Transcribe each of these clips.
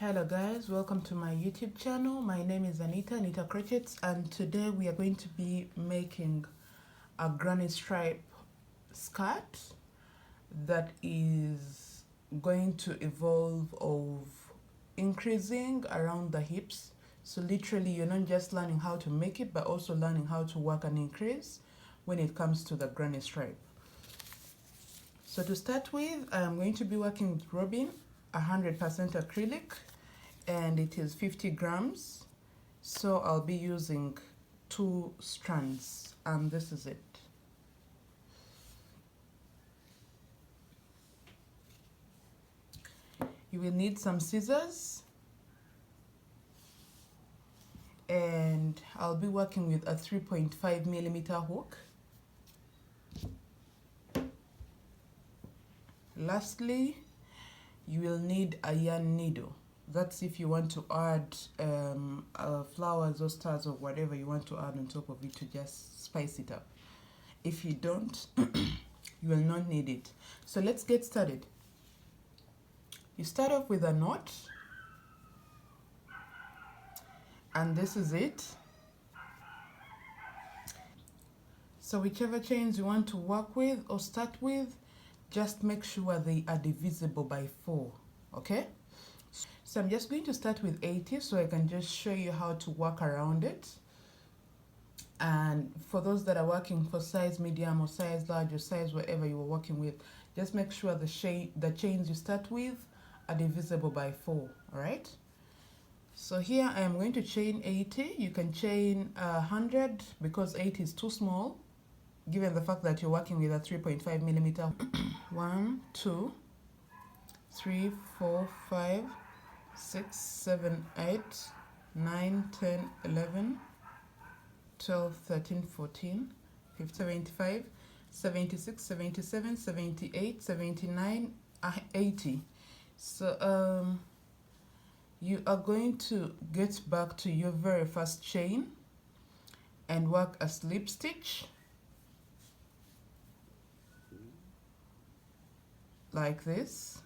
Hello guys, welcome to my YouTube channel. My name is Anita Crochets, and today we are going to be making a granny stripe skirt that is going to evolve of increasing around the hips. So literally you're not just learning how to make it but also learning how to work an increase when it comes to the granny stripe. So to start with, I am going to be working with Robin 100% acrylic, and it is 50 grams. So I'll be using 2 strands, and this is it. You will need some scissors, and I'll be working with a 3.5mm hook. Lastly, you will need a yarn needle. That's if you want to add flowers or stars or whatever you want to add on top of it to just spice it up. If you don't, you will not need it. So let's get started. You start off with a knot, and this is it. So whichever chains you want to work with or start with, just make sure they are divisible by 4, okay? So I'm just going to start with 80 so I can just show you how to work around it. And for those that are working for size medium or size large or size whatever you are working with, just make sure the chains you start with are divisible by 4, all right? So here I am going to chain 80. You can chain 100 because 80 is too small, given the fact that you're working with a 3.5mm. 1, 2, 3, 4, 5, 6, 7, 8, 9, 10, 11, 12, 13, 14, 15, 75, 76, 77, 78, 79, 80. So you are going to get back to your very first chain and work a slip stitch like this.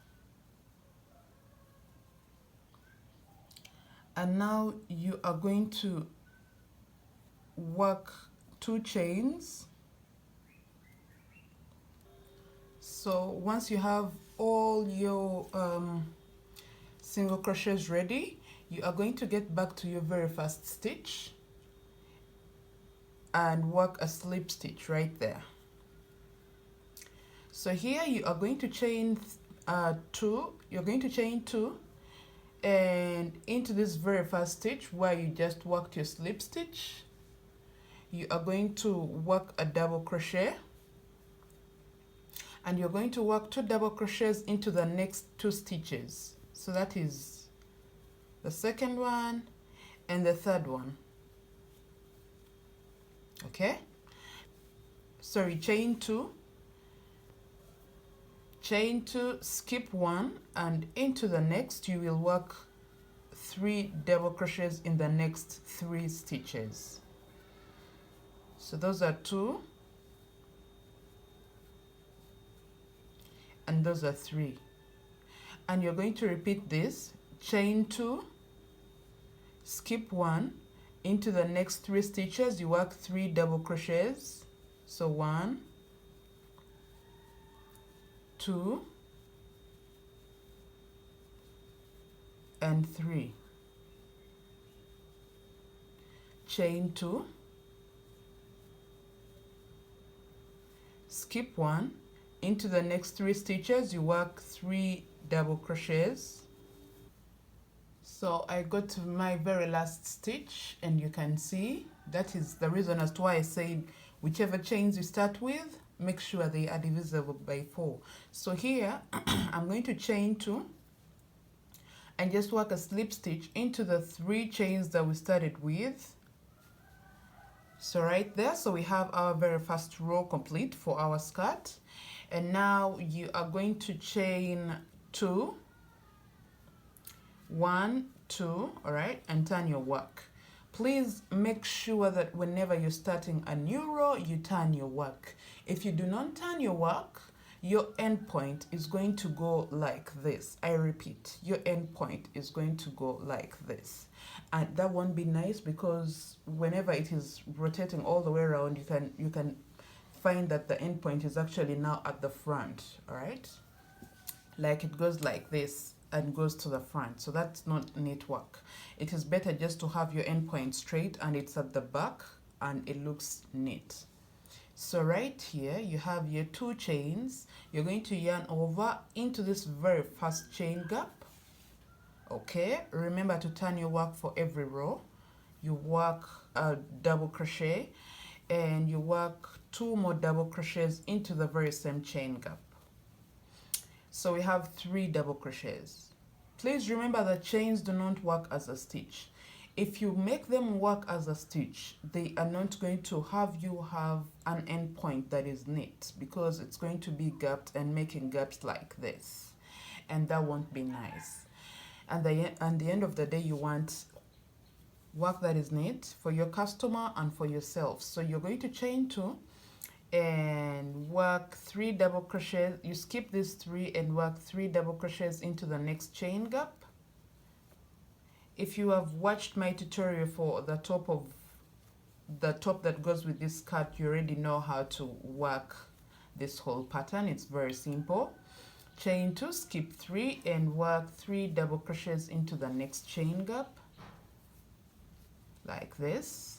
And now you are going to work 2 chains. So once you have all your single crochets ready, you are going to get back to your very first stitch and work a slip stitch right there. So here you are going to chain 2. You're going to chain 2 and into this very first stitch where you just worked your slip stitch, you are going to work a double crochet, and you're going to work 2 double crochets into the next 2 stitches. So that is the second one and the third one, okay? Sorry, chain 2, skip 1, and into the next you will work 3 double crochets in the next 3 stitches. So those are 2 and those are 3, and you're going to repeat this. Chain 2, skip 1, into the next 3 stitches you work 3 double crochets. So 1, 2 and 3. Chain 2, skip 1, into the next 3 stitches you work 3 double crochets. So I got to my very last stitch, and you can see that is the reason as to why I said whichever chains you start with, make sure they are divisible by 4. So here I'm going to chain 2 and just work a slip stitch into the 3 chains that we started with. So right there, so we have our very first row complete for our skirt. And now you are going to chain 2, 1, 2, all right, and turn your work. Please make sure that whenever you're starting a new row, you turn your work. If you do not turn your work, your end point is going to go like this. I repeat, your end point is going to go like this, and that won't be nice because whenever it is rotating all the way around, you can find that the end point is actually now at the front. All right, like it goes like this and goes to the front, so that's not neat work. It is better just to have your end point straight and it's at the back and it looks neat. So right here you have your 2 chains. You're going to yarn over into this very first chain gap. Okay, remember to turn your work for every row. You work a double crochet and you work 2 more double crochets into the very same chain gap. So we have 3 double crochets. Please remember that chains do not work as a stitch. If you make them work as a stitch, they are not going to have you have an end point that is neat, because it's going to be gapped and making gaps like this, and that won't be nice. And at the end of the day, you want work that is neat for your customer and for yourself. So you're going to chain 2 and work 3 double crochets. You skip these 3 and work 3 double crochets into the next chain gap. If you have watched my tutorial for the top that goes with this skirt, you already know how to work this whole pattern. It's very simple. Chain 2, skip 3 and work 3 double crochets into the next chain gap like this.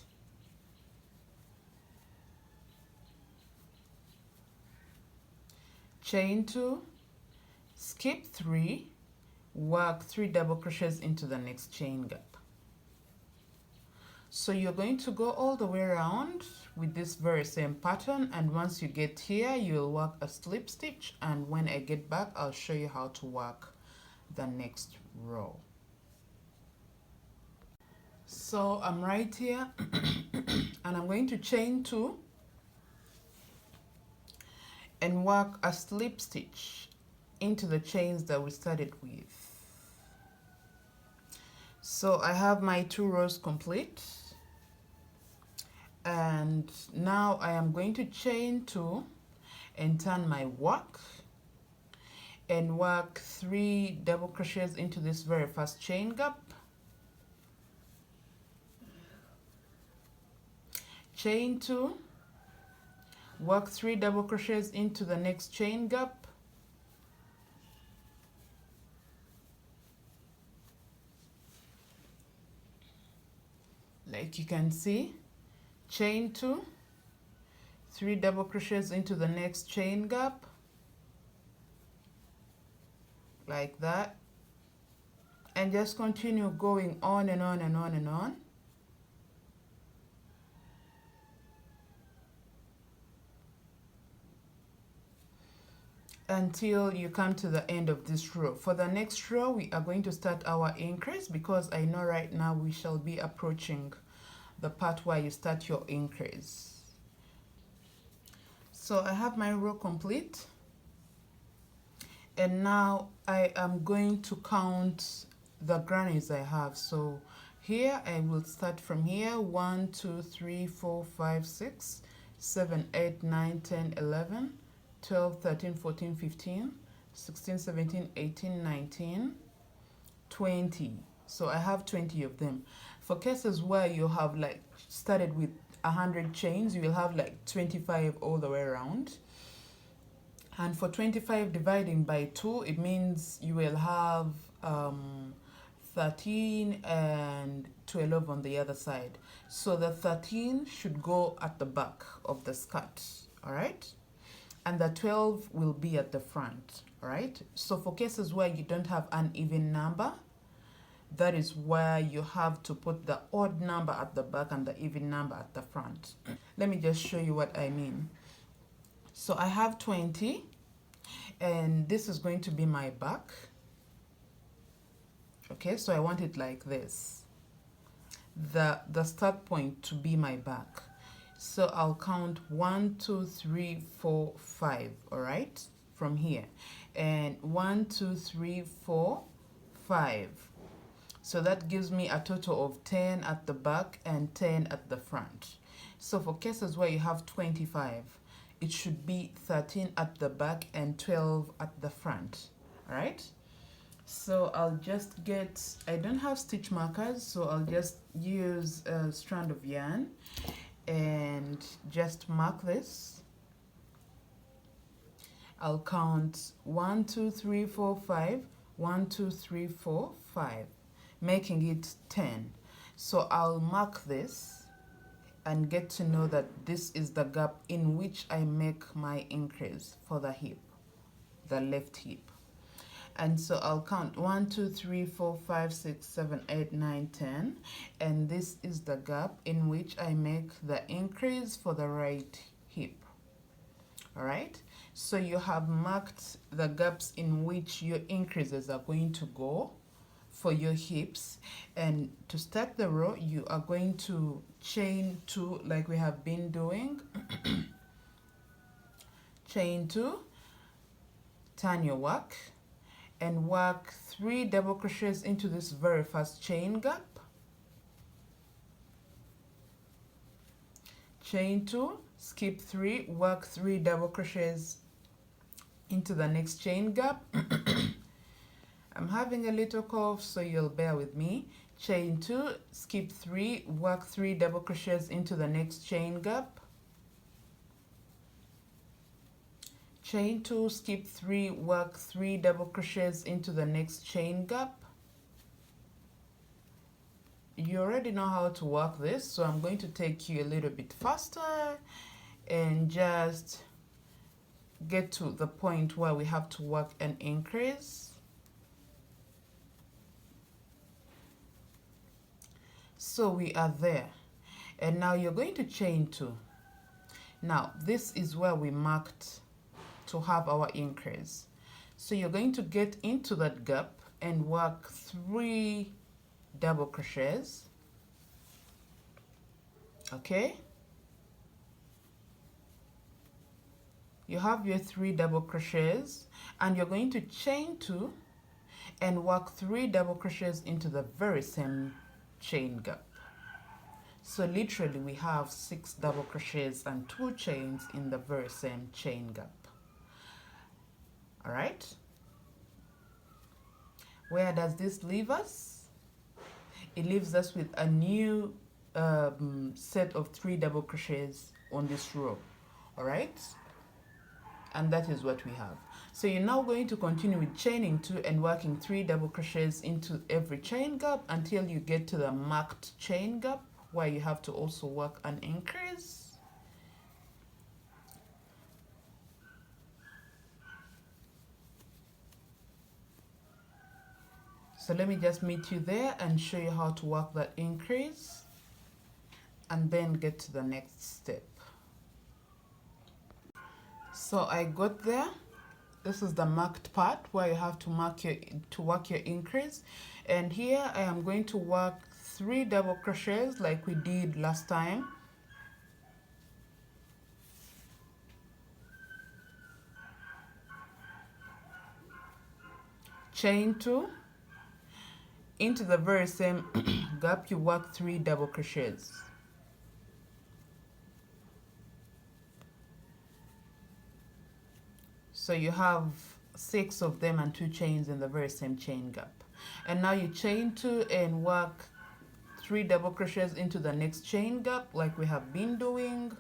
Chain 2, skip 3, work 3 double crochets into the next chain gap. So you're going to go all the way around with this very same pattern, and once you get here, you'll work a slip stitch, and when I get back, I'll show you how to work the next row. So I'm right here and I'm going to chain 2 and work a slip stitch into the chains that we started with. So I have my 2 rows complete, and now I am going to chain 2 and turn my work and work 3 double crochets into this very first chain gap. Chain 2, work 3 double crochets into the next chain gap. Like you can see, chain 2, 3 double crochets into the next chain gap, like that, and just continue going on and on and on and on until you come to the end of this row. For the next row, we are going to start our increase, because I know right now we shall be approaching the part where you start your increase. So I have my row complete, and now I am going to count the grannies I have. So here I will start from here: 1 2 3 4 5 6 7 8 9 10 11 12 13 14 15 16 17 18 19 20. So I have 20 of them. For cases where you have like started with 100 chains, you will have like 25 all the way around. And for 25 dividing by 2, it means you will have 13 and 12 on the other side. So the 13 should go at the back of the skirt, all right? And the 12 will be at the front, all right? So for cases where you don't have an even number, that is where you have to put the odd number at the back and the even number at the front. Let me just show you what I mean. So I have 20, and this is going to be my back. Okay, so I want it like this. The start point to be my back. So I'll count 1 2 3 4 5, all right, from here, and 1 2 3 4 5. So that gives me a total of 10 at the back and 10 at the front. So for cases where you have 25, it should be 13 at the back and 12 at the front. All right, so I'll just get, I don't have stitch markers, so I'll just use a strand of yarn and just mark this. I'll count 1 2 3 4 5, 1 2 3 4 5, making it 10. So I'll mark this and get to know that this is the gap in which I make my increase for the hip, the left hip. And so I'll count 1 2 3 4 5 6 7 8 9 10, and this is the gap in which I make the increase for the right hip. All right, so you have marked the gaps in which your increases are going to go for your hips, and to start the row you are going to chain 2 like we have been doing. Chain 2, turn your work and work 3 double crochets into this very first chain gap. Chain 2, skip 3, work 3 double crochets into the next chain gap. I'm having a little cough, so you'll bear with me. Chain 2, skip 3, work 3 double crochets into the next chain gap. Chain 2, skip 3, work 3 double crochets into the next chain gap. You already know how to work this, so I'm going to take you a little bit faster and just get to the point where we have to work an increase. So we are there, and now you're going to chain 2. Now this is where we marked to have our increase, so you're going to get into that gap and work 3 double crochets. Okay, you have your 3 double crochets, and you're going to chain 2 and work 3 double crochets into the very same chain gap. So literally we have 6 double crochets and 2 chains in the very same chain gap. All right, where does this leave us? It leaves us with a new set of 3 double crochets on this row. All right, and that is what we have. So you're now going to continue with chaining 2 and working 3 double crochets into every chain gap until you get to the marked chain gap, where you have to also work an increase. So let me just meet you there and show you how to work that increase and then get to the next step. So I got there. This is the marked part where you have to work your increase, and here I am going to work 3 double crochets like we did last time. Chain 2, into the very same gap you work 3 double crochets. So you have 6 of them and 2 chains in the very same chain gap. And now you chain 2 and work 3 double crochets into the next chain gap like we have been doing.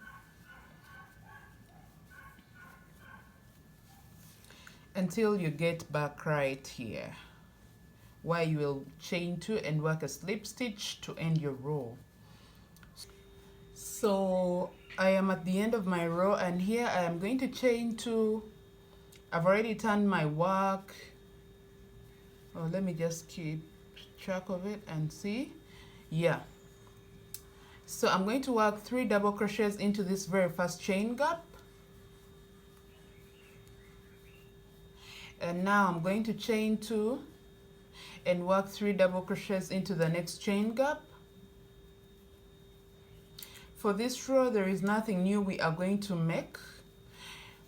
Until you get back right here, where you will chain 2 and work a slip stitch to end your row. So I am at the end of my row, and here I am going to chain 2. I've already turned my work. Oh, let me just keep track of it and see. Yeah, so I'm going to work 3 double crochets into this very first chain gap, and now I'm going to chain 2 and work 3 double crochets into the next chain gap. For this row there is nothing new we are going to make.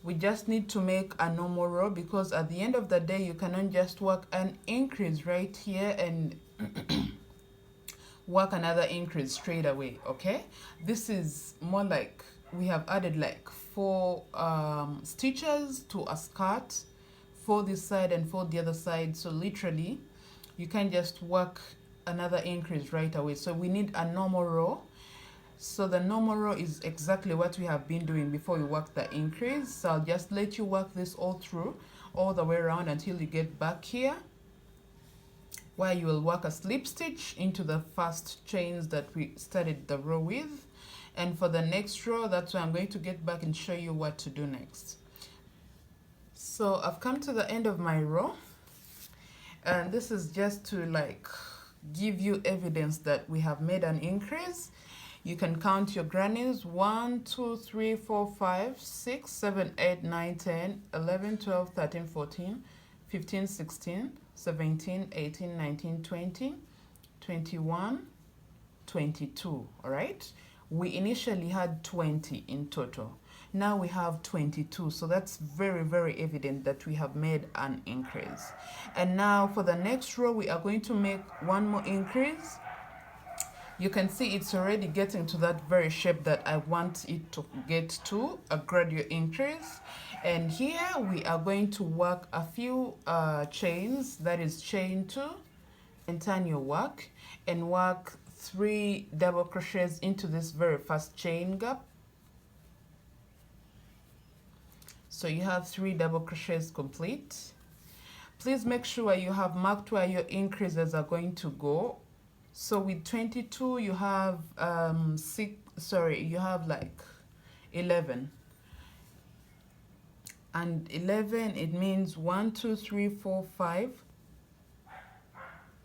We just need to make a normal row, because at the end of the day you cannot just work an increase right here and work another increase straight away. Okay, this is more like we have added like 4 stitches to a skirt for this side and for the other side. So literally you can just work another increase right away. So we need a normal row. So the normal row is exactly what we have been doing before we work the increase. So I'll just let you work this all through, all the way around until you get back here, where you will work a slip stitch into the first chains that we started the row with. And for the next row, that's where I'm going to get back and show you what to do next. So I've come to the end of my row, and this is just to like give you evidence that we have made an increase. You can count your grannies: 1, 2, 3, 4, 5, 6, 7, 8, 9, 10, 11, 12, 13, 14, 15, 16, 17, 18, 19, 20, 21, 22. All right, we initially had 20 in total. Now we have 22, so that's very, very evident that we have made an increase. And now for the next row, we are going to make one more increase. You can see it's already getting to that very shape that I want it to get to, a gradual increase. And here we are going to work a few chains, that is chain 2, and turn your work and work 3 double crochets into this very first chain gap. So you have 3 double crochets complete. Please make sure you have marked where your increases are going to go. So with 22 you have you have like 11, and 11, it means 1, 2, 3, 4, 5,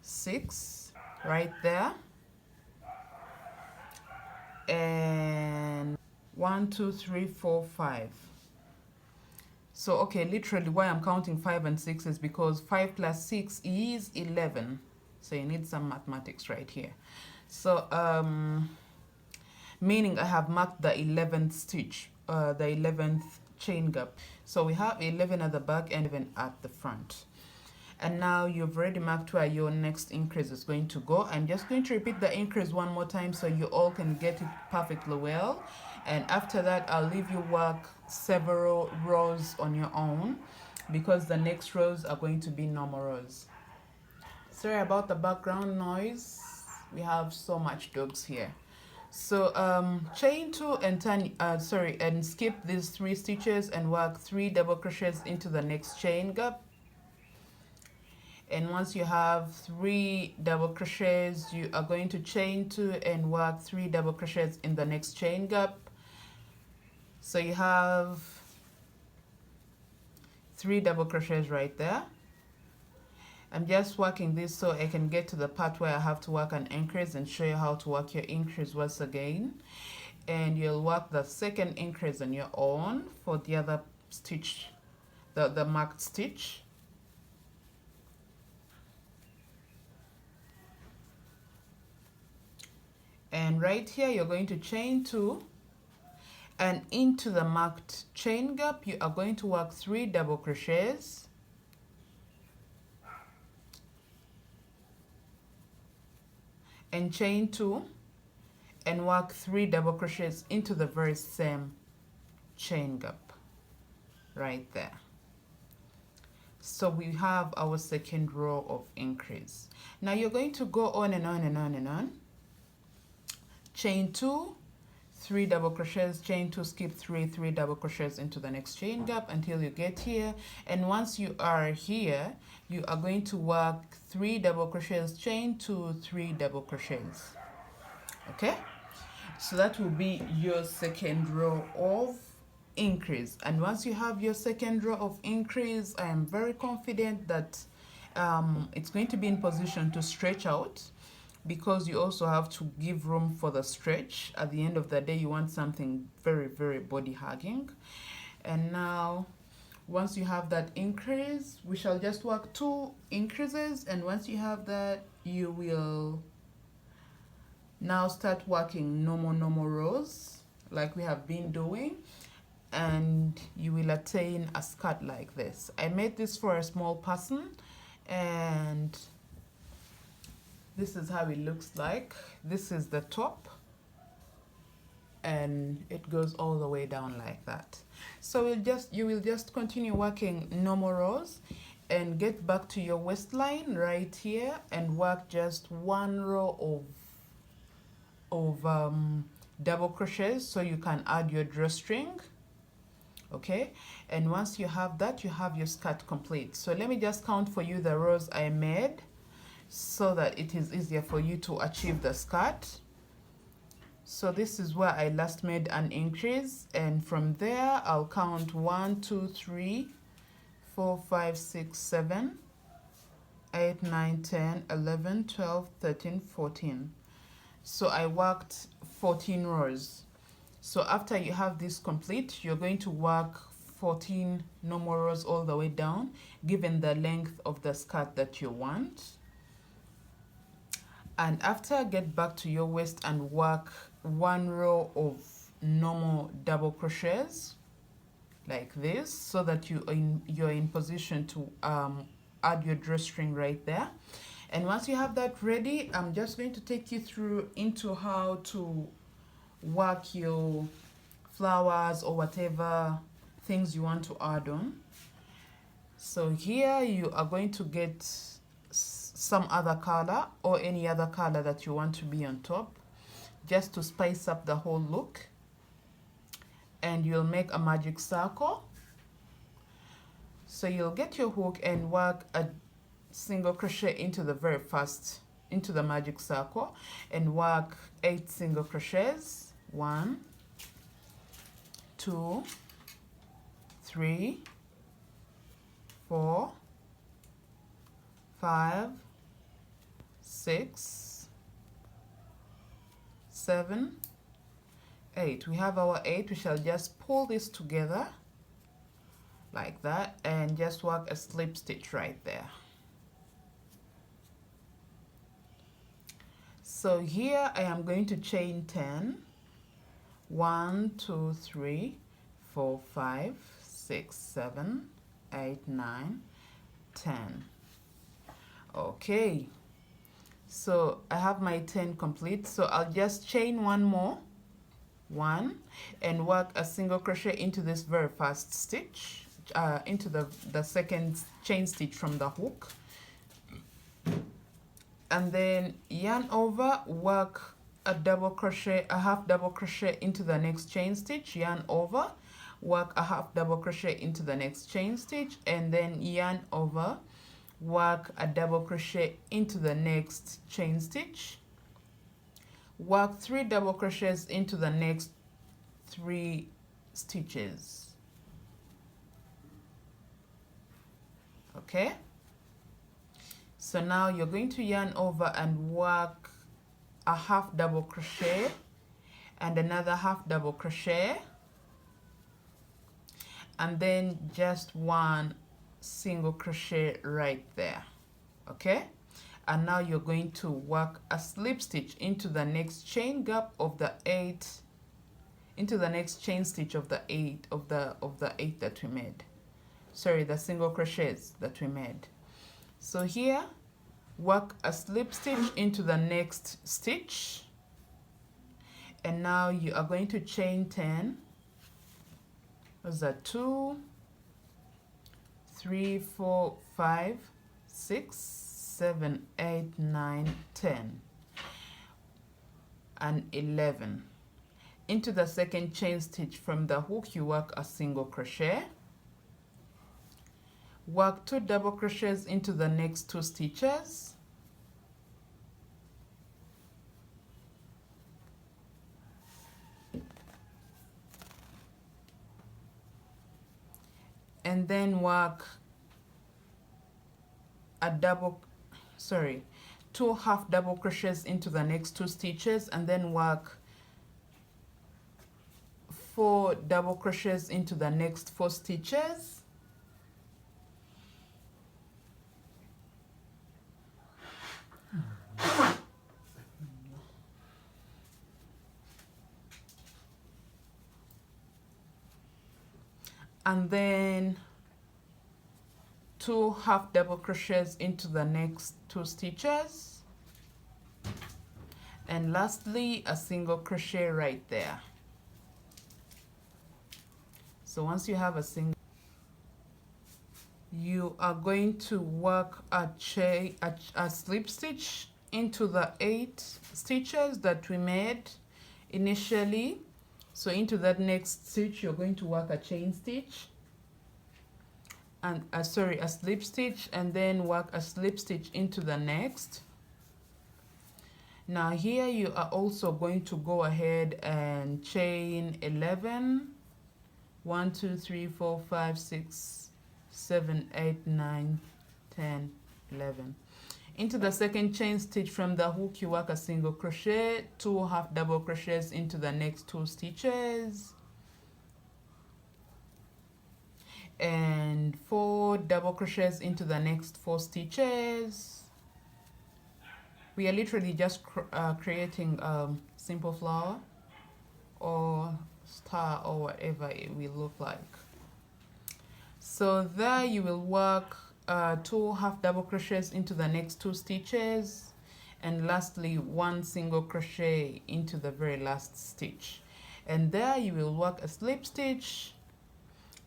6 right there, and 1, 2, 3, 4, 5. So okay, literally why I'm counting 5 and 6 is because 5 plus 6 is 11. So you need some mathematics right here. So meaning I have marked the 11th stitch, the 11th chain gap. So we have 11 at the back and 11 at the front. And now you've already marked where your next increase is going to go. I'm just going to repeat the increase one more time so you all can get it perfectly well. And after that, I'll leave you work several rows on your own, because the next rows are going to be normal rows. Sorry about the background noise. We have so much dogs here. So chain 2 and turn and skip these 3 stitches and work 3 double crochets into the next chain gap. And once you have 3 double crochets, you are going to chain 2 and work 3 double crochets in the next chain gap. So you have 3 double crochets right there. I'm just working this so I can get to the part where I have to work an increase and show you how to work your increase once again. And you'll work the second increase on your own for the other stitch, the marked stitch. And right here you're going to chain 2, and into the marked chain gap you are going to work 3 double crochets, and chain 2 and work 3 double crochets into the very same chain gap right there. So we have our second row of increase. Now you're going to go on and on and on and on. Chain 2, 3 double crochets, chain 2, skip 3, 3 double crochets into the next chain gap until you get here. And once you are here, you are going to work 3 double crochets, chain 2, 3 double crochets. Okay, so that will be your second row of increase. And once you have your second row of increase, I am very confident that it's going to be in position to stretch out, because you also have to give room for the stretch. At the end of the day, you want something very, very body hugging. And now once you have that increase, we shall just work 2 increases, and once you have that, you will now start working normal rows like we have been doing, and you will attain a skirt like this. I made this for a small person, and this is how it looks like. This is the top, and it goes all the way down like that. So you will just continue working normal rows and get back to your waistline right here and work just one row of double crochets so you can add your drawstring. Okay, and once you have that, you have your skirt complete. So let me just count for you the rows I made so that it is easier for you to achieve the skirt. So this is where I last made an increase, and from there I'll count 1, 2, 3, 4, 5, 6, 7, 8, 9, 10, 11, 12, 13, 14. So I worked 14 rows. So after you have this complete, you're going to work 14 normal rows all the way down, given the length of the skirt that you want. And after, get back to your waist and work one row of normal double crochets like this, so that you're in position to add your drawstring right there. And once you have that ready, I'm just going to take you through into how to work your flowers or whatever things you want to add on. So here you are going to get some other color or any other color that you want to be on top, just to spice up the whole look. And you'll make a magic circle. So you'll get your hook and work a single crochet into the very first, into the magic circle, and work 8 single crochets. 1, 2, 3, 4, 5, 6, 7, 8. We have our 8. We shall just pull this together like that and just work a slip stitch right there. So here I am going to chain 10. 1, 2, 3, 4, 5, 6, 7, 8, 9, 10. Okay, so I have my 10 complete. So I'll just chain one more, 1, and work a single crochet into this very first stitch, into the second chain stitch from the hook, and then yarn over, work a double crochet, a half double crochet into the next chain stitch, yarn over, work a half double crochet into the next chain stitch, and then yarn over, work a double crochet into the next chain stitch, work 3 double crochets into the next 3 stitches. Okay, so now you're going to yarn over and work a half double crochet and another half double crochet, and then just 1 single crochet right there. Okay, and now you're going to work a slip stitch into the next chain gap of the 8, into the next chain stitch of the 8 of the 8 that we made, sorry, the single crochets that we made. So here, work a slip stitch into the next stitch, and now you are going to chain 10. Those are 2, 3, 4, 5, 6, 7, 8, 9, 10, and 11. Into the second chain stitch from the hook, you work a single crochet, work 2 double crochets into the next 2 stitches, and then work a 2 half double crochets into the next 2 stitches, and then work 4 double crochets into the next 4 stitches, and then 2 half double crochets into the next 2 stitches, and lastly a single crochet right there. So once you have a single, you are going to work a slip stitch into the 8 stitches that we made initially. So into that next stitch you're going to work a chain stitch and a slip stitch, and then work a slip stitch into the next. Now here you are also going to go ahead and chain 11, 1 2 3 4 5 6 7 8 9 10 11. Into the second chain stitch from the hook you work a single crochet, 2 half double crochets into the next 2 stitches, and 4 double crochets into the next 4 stitches. We are literally just creating simple flower or star or whatever it will look like. So there you will work 2 half double crochets into the next 2 stitches, and lastly 1 single crochet into the very last stitch, and there you will work a slip stitch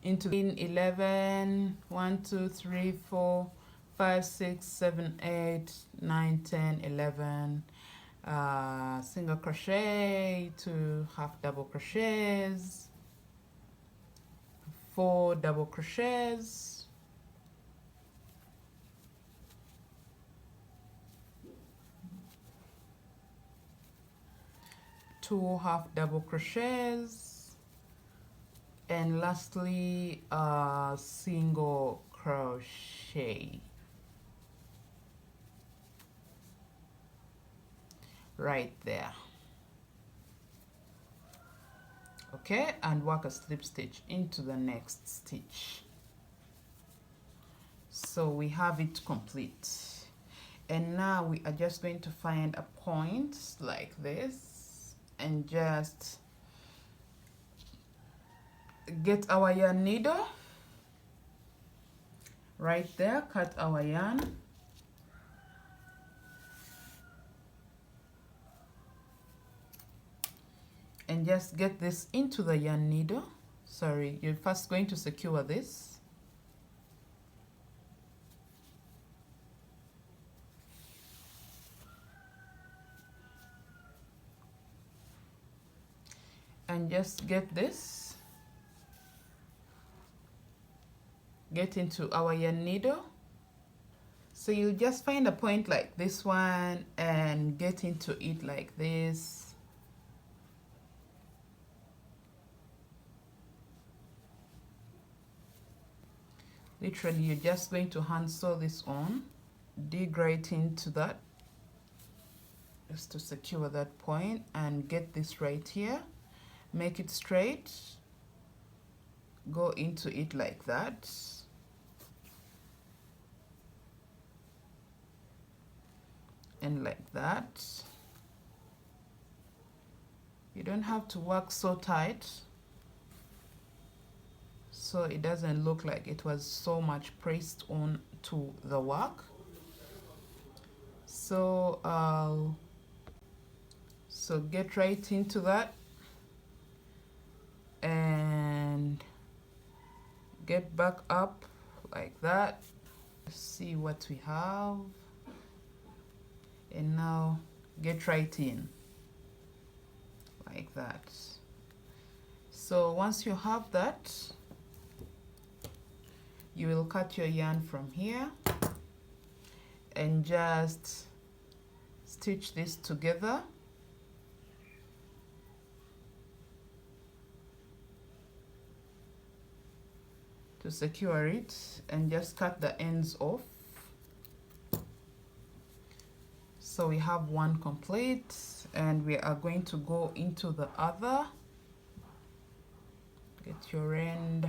into 11, 1 2 3 4 5 6 7 8 9 10 11, single crochet, 2 half double crochets, 4 double crochets, two half double crochets, and lastly a single crochet right there. Okay, and work a slip stitch into the next stitch. So we have it complete, and now we are just going to find a point like this and just get our yarn needle right there, cut our yarn, and just get this into the yarn needle. Sorry, you're first going to secure this, and just get this, get into our yarn needle. So you just find a point like this one and get into it like this. Literally you're just going to hand sew this on, dig right into that just to secure that point, and get this right here, make it straight, go into it like that, and like that. You don't have to work so tight so it doesn't look like it was so much pressed on to the work. So so get right into that and get back up like that. Let's see what we have, and now get right in like that. So once you have that, you will cut your yarn from here and just stitch this together. To secure it, and just cut the ends off. So we have one complete, and we are going to go into the other. Get your end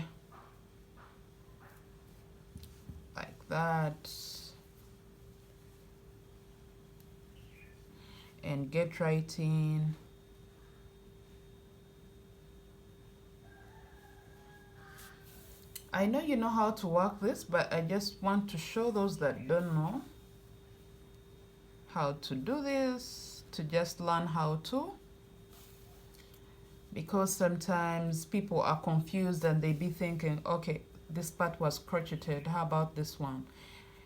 like that, and get right in. I know you know how to work this, but I just want to show those that don't know how to do this, to just learn how to. because sometimes people are confused and they be thinking, okay, this part was crocheted, how about this one?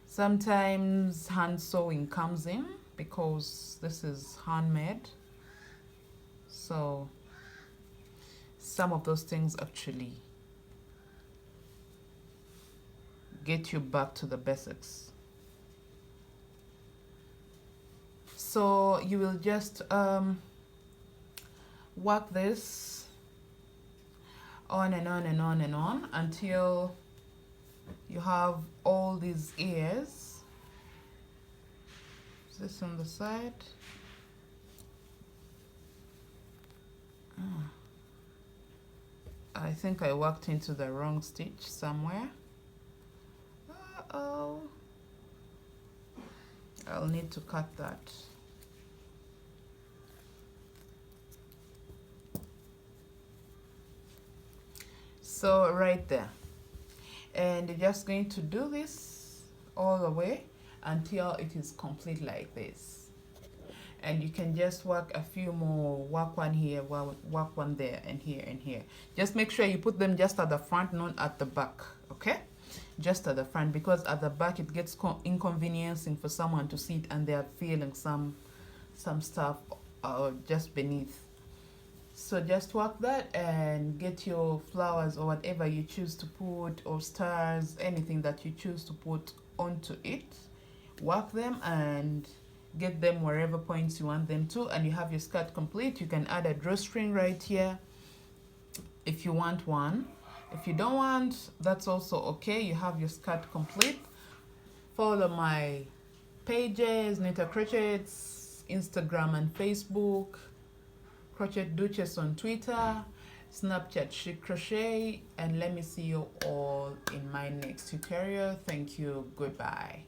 Sometimes hand sewing comes in because this is handmade, so some of those things actually get you back to the basics. So you will just work this on and on and on and on until you have all these ears. Is this on the side? I think I worked into the wrong stitch somewhere. Uh-oh. I'll need to cut that. So right there. And you're just going to do this all the way until it is complete like this. And you can just work a few more, work one here, work one there, and here and here. Just make sure you put them just at the front, not at the back, okay? Just at the front, because at the back it gets inconveniencing for someone to see it and they're feeling some stuff just beneath. So just work that and get your flowers or whatever you choose to put, or stars, anything that you choose to put onto it. Work them and get them wherever points you want them to, and you have your skirt complete. You can add a drawstring right here if you want one. If you don't want, that's also okay. You have your skirt complete. Follow my pages, Nita Crochets, Instagram and Facebook, Crochet Duchess on Twitter, Snapchat Chic Crochet, and let me see you all in my next tutorial. Thank you. Goodbye.